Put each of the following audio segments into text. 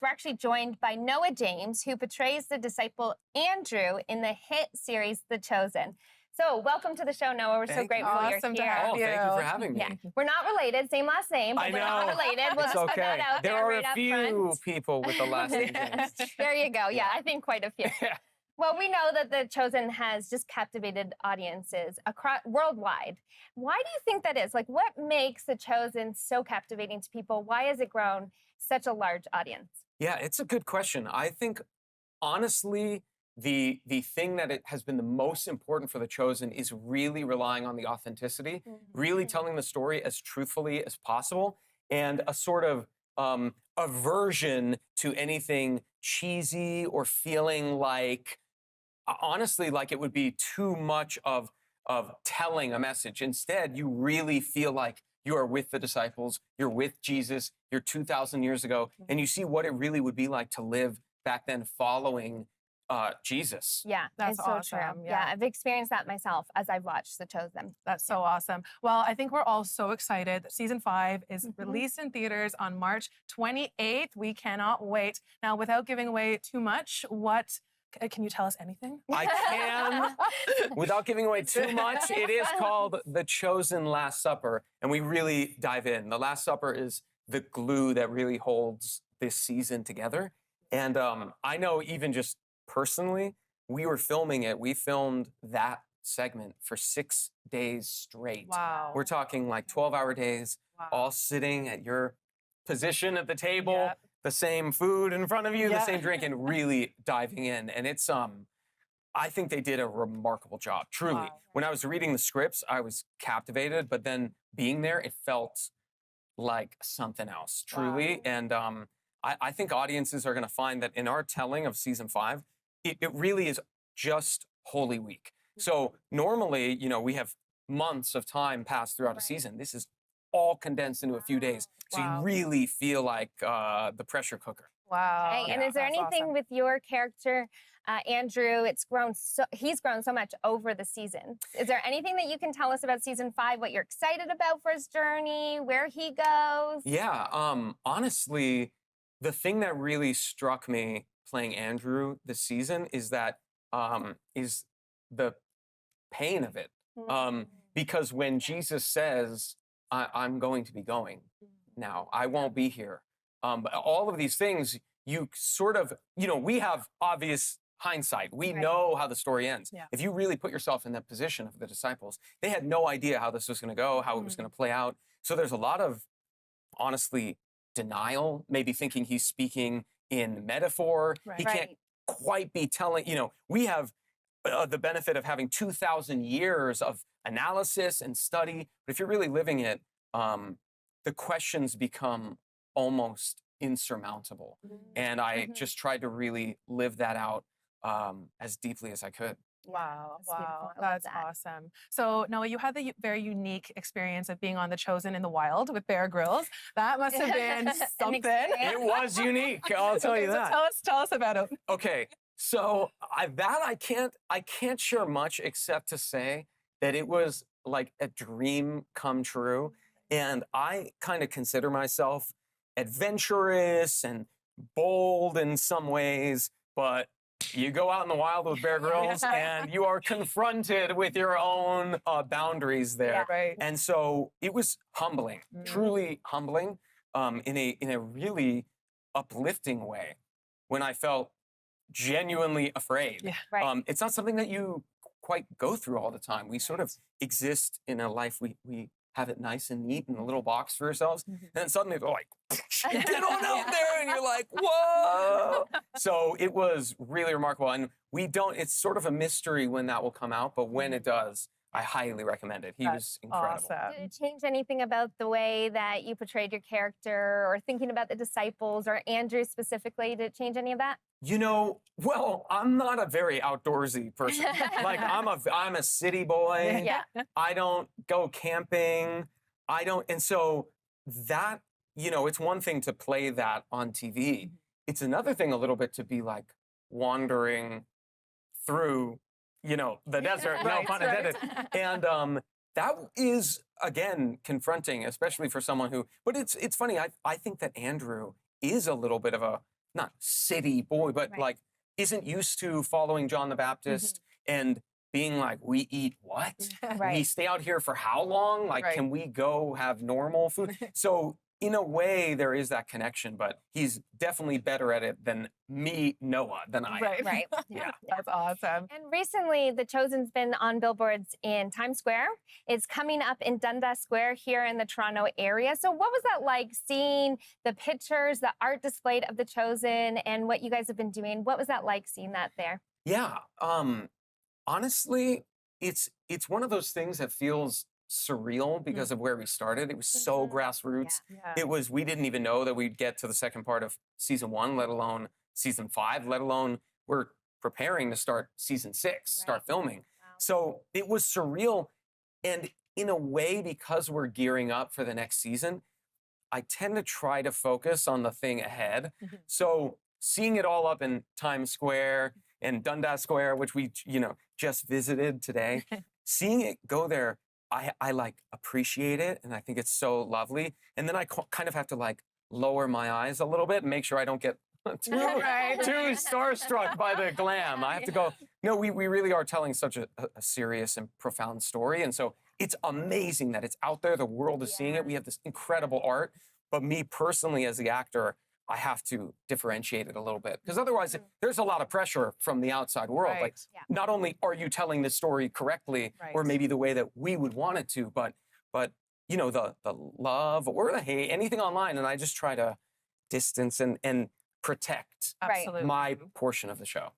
We're actually joined by Noah James, who portrays the disciple Andrew in the hit series The Chosen. So welcome to the show, Noah. We're so grateful you're Awesome here. to have you. Thank you for having me. Yeah, we're not related, same last name, but I we're not know. related. We'll It's just put okay. that out There there are right a up few front. people with the last name James. There you go. Yeah, I think quite a few. Yeah. Well, we know that The Chosen has just captivated audiences across worldwide. Why do you think that is? Like, what makes The Chosen so captivating to people? Why has it grown such a large audience? Yeah, it's a good question. I think, honestly, the thing that it has been the most important for The Chosen is really relying on the authenticity, really telling the story as truthfully as possible, and a sort of aversion to anything cheesy or feeling like, honestly, like it would be too much of telling a message. Instead, you really feel like you are with the disciples, you're with Jesus, you're 2,000 years ago, and you see what it really would be like to live back then following Jesus. Yeah, That's it's so awesome, true. yeah. I've experienced that myself as I've watched The Chosen. That's so awesome. Well, I think we're all so excited. Season 5 is Mhm. released in theaters on March 28th. We cannot wait. Now, without giving away too much, can you tell us anything? I can, without giving away too much, it is called The Chosen Last Supper, and we really dive in. The Last Supper is the glue that really holds this season together. And I know even just personally, we were filming it. We filmed that segment for 6 days straight. Wow. We're talking like 12-hour days, Wow. all sitting at your position at the table, Yep. the same food in front of you, the Yeah. same drink, and really diving in. And it's I think they did a remarkable job, truly. Wow. When I was reading the scripts, I was captivated, but then being there, it felt like something else, truly. Wow. And I think audiences are going to find that in our telling of season 5, it really is just Holy Week. So normally, we have months of time pass throughout a season. This is all condensed into a few days. So Wow. you really feel like the pressure cooker. Wow. Hey, and Yeah, is there that's anything awesome. with your character, Andrew? He's grown so much over the season. Is there anything that you can tell us about season 5? What you're excited about for his journey, where he goes? Yeah, honestly, the thing that really struck me playing Andrew this season is that is the pain of it. Because when Jesus says, I'm going to be going now, I won't be here. But all of these things, you sort of, we have obvious hindsight. We Right. know how the story ends. Yeah. If you really put yourself in that position of the disciples, they had no idea how this was going to go, how it was going to play out. So there's a lot of, honestly, denial, maybe thinking he's speaking in metaphor. Right. He can't quite be telling, we have the benefit of having 2,000 years of analysis and study. But if you're really living it, the questions become almost insurmountable. And I just tried to really live that out as deeply as I could. Wow, That's beautiful. wow, I love that's that. awesome. So, Noah, you had the very unique experience of being on The Chosen in the wild with Bear Grylls. That must have been An something. experience. It was unique, I'll tell Okay, you so that. tell us about it. Okay, so I can't share much except to say that it was like a dream come true. And I kind of consider myself adventurous and bold in some ways, but you go out in the wild with Bear Grylls and you are confronted with your own boundaries there. Yeah, right. And so it was humbling, truly humbling, in a really uplifting way when I felt genuinely afraid. Yeah. Right. It's not something that you quite go through all the time. We sort of exist in a life, we have it nice and neat in a little box for ourselves. And then suddenly they're like, get on out there. And you're like, whoa. So it was really remarkable. And it's sort of a mystery when that will come out. But when it does, I highly recommend it. He was incredible. Awesome. Did it change anything about the way that you portrayed your character or thinking about the disciples or Andrew specifically? Did it change any of that? Well, I'm not a very outdoorsy person. Like I'm a city boy. Yeah. I don't go camping. And so that, it's one thing to play that on TV. It's another thing a little bit to be like wandering through, the desert, no Right, pun right. intended. And that is, again, confronting, especially for someone but it's funny. I think that Andrew is a little bit of not city boy, but Right. like isn't used to following John the Baptist and being like, we eat what? We Right. stay out here for how long? Like, Right. can we go have normal food? So in a way, there is that connection, but he's definitely better at it than me, Noah, than I am. Right. Right. Yeah. That's awesome. And recently, The Chosen's been on billboards in Times Square. It's coming up in Dundas Square here in the Toronto area. So, what was that like seeing the pictures, the art displayed of The Chosen, and what you guys have been doing? What was that like seeing that there? Yeah. Honestly, it's one of those things that feels surreal because of where we started. It was so Mhm. grassroots. Yeah. It was, we didn't even know that we'd get to the second part of season 1, let alone season 5, let alone we're preparing to start season 6, start Right. filming. Wow. So it was surreal. And in a way, because we're gearing up for the next season, I tend to try to focus on the thing ahead. Mhm. So seeing it all up in Times Square and Dundas Square, which we, just visited today, seeing it go there, I like appreciate it. And I think it's so lovely. And then I kind of have to like lower my eyes a little bit and make sure I don't get too, Right. too starstruck by the glam. I have to go, no, we really are telling such a serious and profound story. And so it's amazing that it's out there. The world is seeing Yeah. it. We have this incredible art. But me personally, as the actor, I have to differentiate it a little bit because otherwise there's a lot of pressure from the outside world. Like, Right. Yeah. not only are you telling this story correctly or Right. maybe the way that we would want it to, but the love or the hate, anything online, and I just try to distance and protect Right. Absolutely. my portion of the show.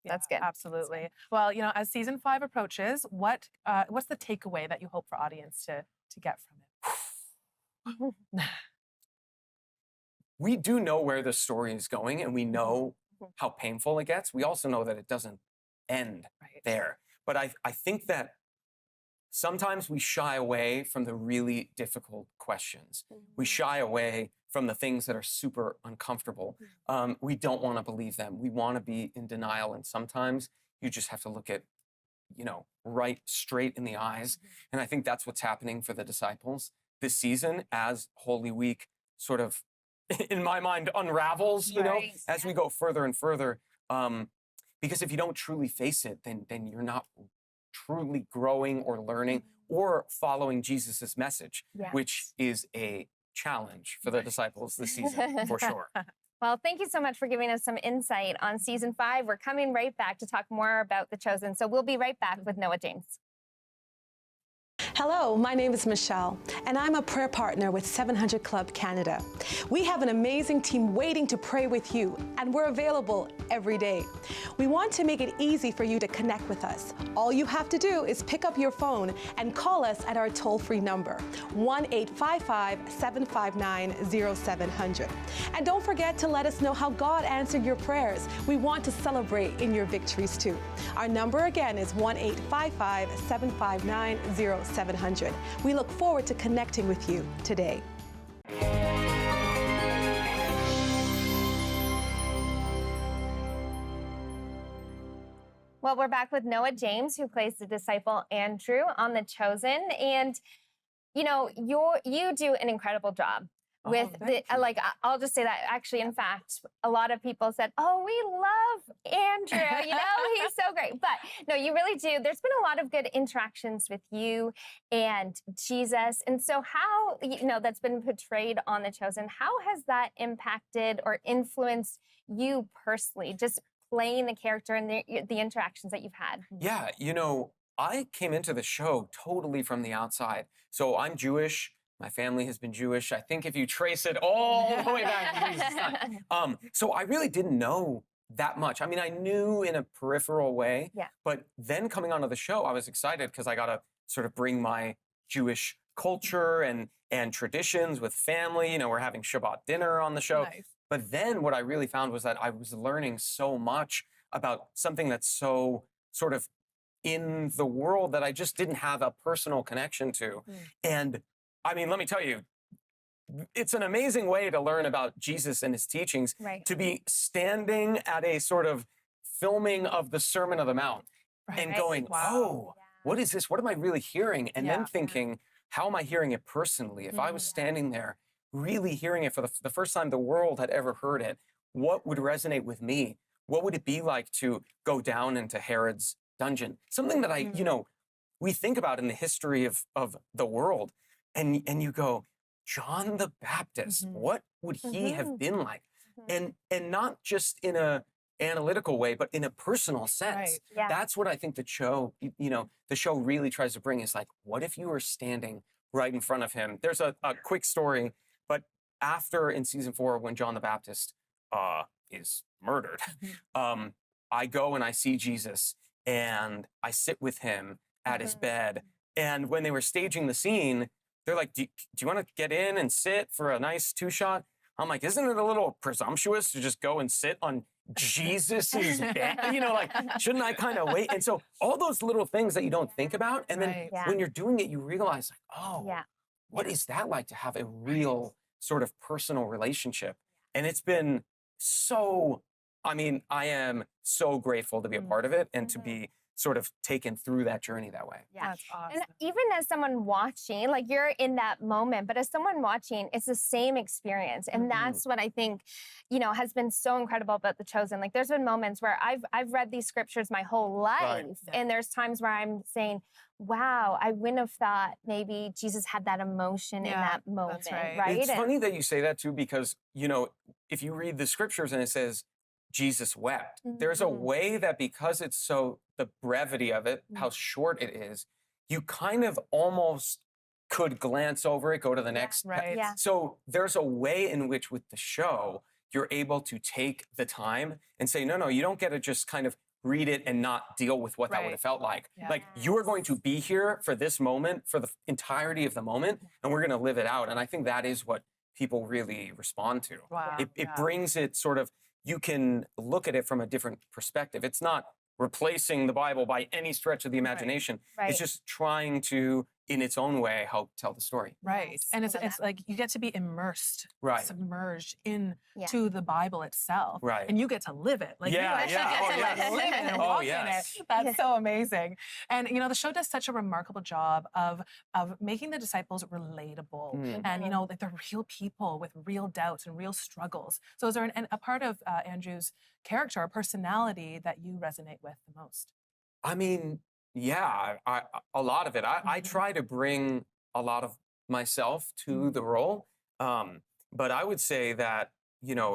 That's good. Absolutely. Well, as season 5 approaches, what's the takeaway that you hope for audience to get from it? We do know where the story is going and we know Mhm. how painful it gets. We also know that it doesn't end Right. there. But I think that sometimes we shy away from the really difficult questions. We shy away from the things that are super uncomfortable. We don't want to believe them. We want to be in denial. And sometimes you just have to look at, right straight in the eyes. And I think that's what's happening for the disciples this season as Holy Week sort of, in my mind, unravels, Right. as we go further and further. Because if you don't truly face it, then you're not truly growing or learning or following Jesus's message, Yes. which is a challenge for the disciples this season, for sure. Well, thank you so much for giving us some insight on season 5. We're coming right back to talk more about The Chosen. So we'll be right back with Noah James. Hello, my name is Michelle, and I'm a prayer partner with 700 Club Canada. We have an amazing team waiting to pray with you, and we're available every day. We want to make it easy for you to connect with us. All you have to do is pick up your phone and call us at our toll-free number, 1-855-759-0700. And don't forget to let us know how God answered your prayers. We want to celebrate in your victories too. Our number again is 1-855-759-0700. We look forward to connecting with you today. Well, we're back with Noah James, who plays the disciple Andrew on The Chosen. And, you do an incredible job with thank you. I'll just say that actually, in fact, a lot of people said, oh, we love Andrew, he's so great. But no, you really do. There's been a lot of good interactions with you and Jesus. And so how, that's been portrayed on The Chosen, how has that impacted or influenced you personally, just playing the character and the interactions that you've had? Yeah, I came into the show totally from the outside. So I'm Jewish. My family has been Jewish. I think if you trace it all the way back to Jesus' time. So I really didn't know that much. I mean, I knew in a peripheral way, Yeah. but then coming onto the show, I was excited because I got to sort of bring my Jewish culture and traditions with family. We're having Shabbat dinner on the show. Nice. But then what I really found was that I was learning so much about something that's so sort of in the world that I just didn't have a personal connection to. And I mean, let me tell you, it's an amazing way to learn about Jesus and his teachings, Right. to be standing at a sort of filming of the Sermon on the Mount and Right. going, Wow. oh, what is this? What am I really hearing? And Yeah. then thinking, how am I hearing it personally? If I was standing there really hearing it for the first time the world had ever heard it, what would resonate with me? What would it be like to go down into Herod's dungeon? Something that we think about in the history of the world, and you go, John the Baptist, what would he have been like? And not just in a analytical way, but in a personal sense. Right. Yeah. That's what I think the show really tries to bring is like, what if you were standing right in front of him? There's a quick story, but after in season 4, when John the Baptist is murdered, I go and I see Jesus and I sit with him at his bed. And when they were staging the scene, they're like, do you want to get in and sit for a nice 2-shot? I'm like, isn't it a little presumptuous to just go and sit on Jesus's bed? Shouldn't I kind of wait? And so all those little things that you don't think about. And then Right. Yeah. when you're doing it, you realize like, oh, Yeah. what is that like to have a real sort of personal relationship? And it's been so, I am so grateful to be a part of it and to be sort of taken through that journey that way. Yeah. That's awesome. And even as someone watching, like you're in that moment, but as someone watching, it's the same experience. And that's what I think, has been so incredible about The Chosen. Like there's been moments where I've read these scriptures my whole life. Right. Yeah. And there's times where I'm saying, wow, I wouldn't have thought maybe Jesus had that emotion in Yeah, that moment. that's right. Right. It's And- funny that you say that too, because, if you read the scriptures and it says Jesus wept, there's a way that because it's so, the brevity of it, how short it is, you kind of almost could glance over it, go to the next. Right. Yeah. So there's a way in which with the show, you're able to take the time and say, no, you don't get to just kind of read it and not deal with what that would Right. have felt like. Yeah. Like you are going to be here for this moment, for the entirety of the moment, and we're going to live it out. And I think that is what people really respond to. Wow. It Yeah. brings it sort of, you can look at it from a different perspective. It's not replacing the Bible by any stretch of the imagination. Right. It's just trying to, in its own way, help tell the story. Right. Yes, And I it's love it's like you get to be immersed, Right. submerged into Yeah. the Bible itself. Right. And you get to live it. Like Yeah, you actually yeah. get Oh, to yes. live it and Oh, walk yes. in it. That's so amazing. And the show does such a remarkable job of making the disciples relatable. And like they're real people with real doubts and real struggles. So is there a part of Andrew's character or personality that you resonate with the most? Yeah, a lot of it. I try to bring a lot of myself to the role. But I would say that,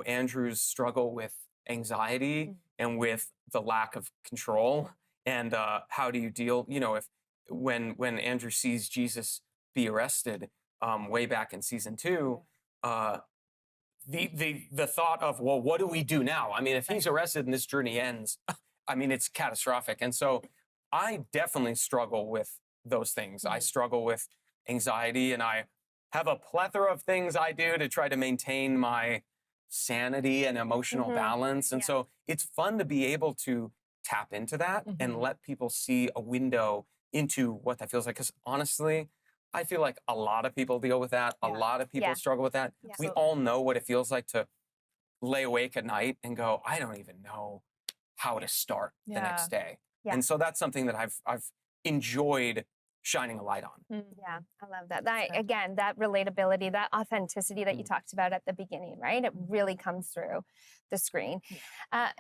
Andrew's struggle with anxiety and with the lack of control and how do you deal, if when Andrew sees Jesus be arrested way back in season 2, the thought of, well, what do we do now? If he's arrested and this journey ends, it's catastrophic. And so I definitely struggle with those things. I struggle with anxiety and I have a plethora of things I do to try to maintain my sanity and emotional balance. And so it's fun to be able to tap into that and let people see a window into what that feels like. Because honestly, I feel like a lot of people deal with that. A lot of people Yeah. struggle with that. Yeah. We all know what it feels like to lay awake at night and go, I don't even know how to start the next day. Yeah. And so that's something that I've enjoyed shining a light on. Yeah, I love that. Again, that relatability, that authenticity that you talked about at the beginning, right? It really comes through the screen.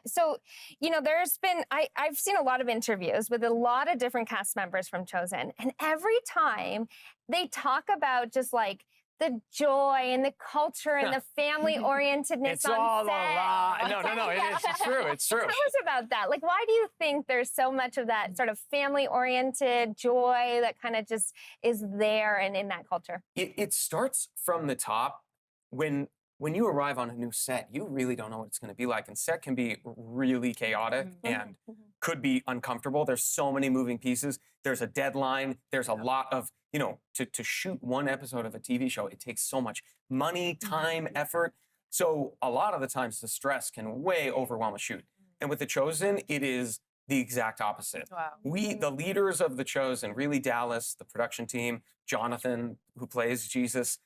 So, there's been, I've seen a lot of interviews with a lot of different cast members from Chosen, and every time they talk about just like the joy and the culture and the family orientedness It's on all set. a lie. No, it is. It's true. It's true. Tell us about that. Like, why do you think there's so much of that sort of family-oriented joy that kind of just is there and in that culture? It starts from the top. When you arrive on a new set, you really don't know what it's going to be like. And set can be really chaotic and could be uncomfortable. There's so many moving pieces. There's a deadline. There's a lot of, to shoot one episode of a TV show, it takes so much money, time, effort. So a lot of the times the stress can way overwhelm a shoot. And with The Chosen, it is the exact opposite. Wow. The leaders of The Chosen, really Dallas, the production team, Jonathan, who plays Jesus,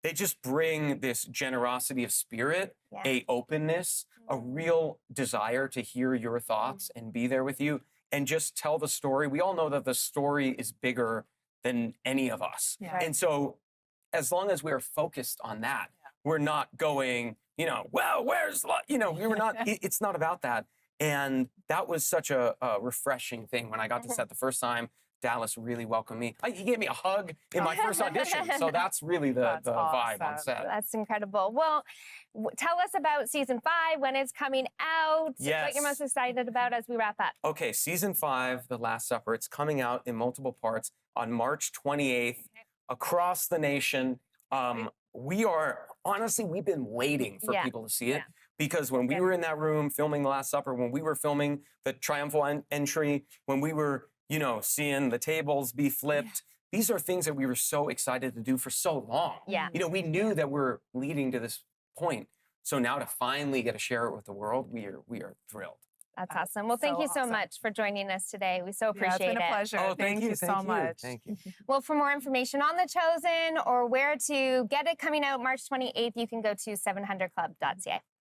they just bring this generosity of spirit, a openness, a real desire to hear your thoughts and be there with you and just tell the story. We all know that the story is bigger than any of us. Yeah. And so as long as we're focused on that, we're not going, well, where's, we were not, it's not about that. And that was such a refreshing thing when I got to set the first time. Dallas really welcomed me. He gave me a hug in my first audition. So that's really the vibe on set. That's incredible. Well, tell us about season 5, when it's coming out, what you're most excited about as we wrap up. Okay, season 5, The Last Supper, it's coming out in multiple parts on March 28th across the nation. We've been waiting for people to see it. Because when we were in that room filming The Last Supper, when we were filming the triumphal entry, when we were, seeing the tables be flipped, these are things that we were so excited to do for so long. Yeah. We knew that we're leading to this point. So now to finally get to share it with the world, we are thrilled. That's awesome. Well, thank you so much for joining us today. We so appreciate it. It's been a pleasure. Oh, thank you so much. Thank you. Well, for more information on The Chosen or where to get it coming out March 28th, you can go to 700club.ca.